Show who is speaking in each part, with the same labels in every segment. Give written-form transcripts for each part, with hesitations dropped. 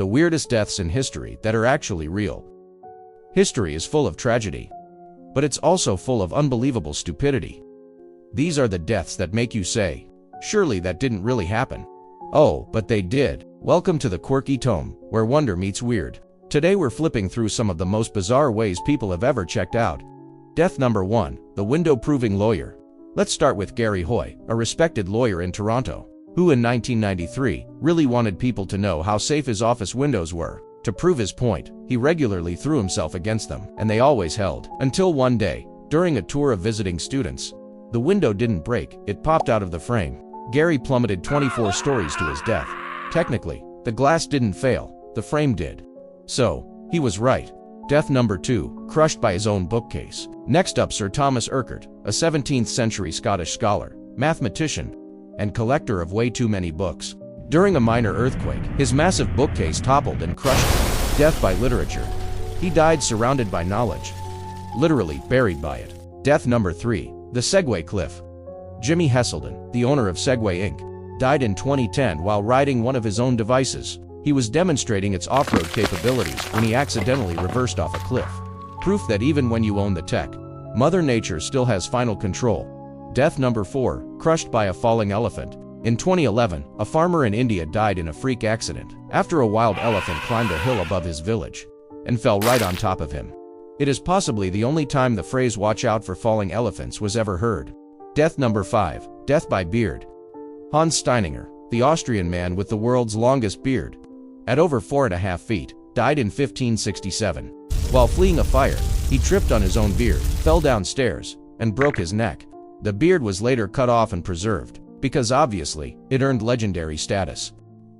Speaker 1: the weirdest deaths in history that are actually real. History is full of tragedy, but it's also full of unbelievable stupidity. These are the deaths that make you say, surely that didn't really happen. Oh, but they did. Welcome to the Quirky Tome, where wonder meets weird. Today we're flipping through some of the most bizarre ways people have ever checked out. Death number 1, the window-proving lawyer. Let's start with Gary Hoy, a respected lawyer in Toronto, who in 1993 really wanted people to know how safe his office windows were. To prove his point, he regularly threw himself against them, and they always held. Until one day, during a tour of visiting students, the window didn't break, it popped out of the frame. Gary plummeted 24 stories to his death. Technically, the glass didn't fail, the frame did. So, he was right. Death number 2, crushed by his own bookcase. Next up, Sir Thomas Urquhart, a 17th century Scottish scholar, mathematician, and collector of way too many books. During a minor earthquake, his massive bookcase toppled and crushed him. Death by literature. He died surrounded by knowledge, literally buried by it. Death number 3, the Segway cliff. Jimmy Heselden, the owner of Segway Inc., died in 2010 while riding one of his own devices. He was demonstrating its off-road capabilities when he accidentally reversed off a cliff. Proof that even when you own the tech, Mother Nature still has final control. Death number 4, crushed by a falling elephant. In 2011, a farmer in India died in a freak accident after a wild elephant climbed a hill above his village and fell right on top of him. It is possibly the only time the phrase "watch out for falling elephants" was ever heard. Death number 5, death by beard. Hans Steininger, the Austrian man with the world's longest beard, at over 4.5 feet, died in 1567. While fleeing a fire, he tripped on his own beard, fell downstairs, and broke his neck. The beard was later cut off and preserved, because obviously, it earned legendary status.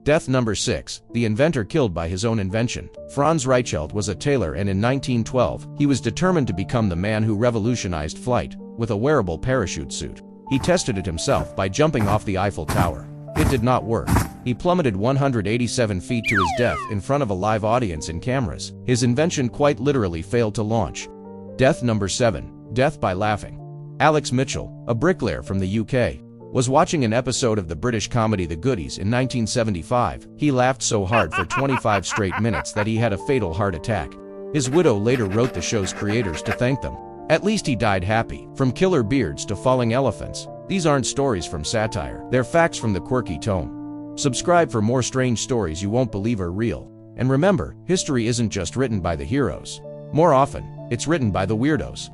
Speaker 1: Death number 6, the inventor killed by his own invention. Franz Reichelt was a tailor, and in 1912, he was determined to become the man who revolutionized flight with a wearable parachute suit. He tested it himself by jumping off the Eiffel Tower. It did not work. He plummeted 187 feet to his death in front of a live audience and cameras. His invention quite literally failed to launch. Death number 7, death by laughing. Alex Mitchell, a bricklayer from the UK, was watching an episode of the British comedy The Goodies in 1975. He laughed so hard for 25 straight minutes that he had a fatal heart attack. His widow later wrote the show's creators to thank them. At least he died happy. From killer beards to falling elephants, these aren't stories from satire, they're facts from the Quirky Tome. Subscribe for more strange stories you won't believe are real. And remember, history isn't just written by the heroes. More often, it's written by the weirdos.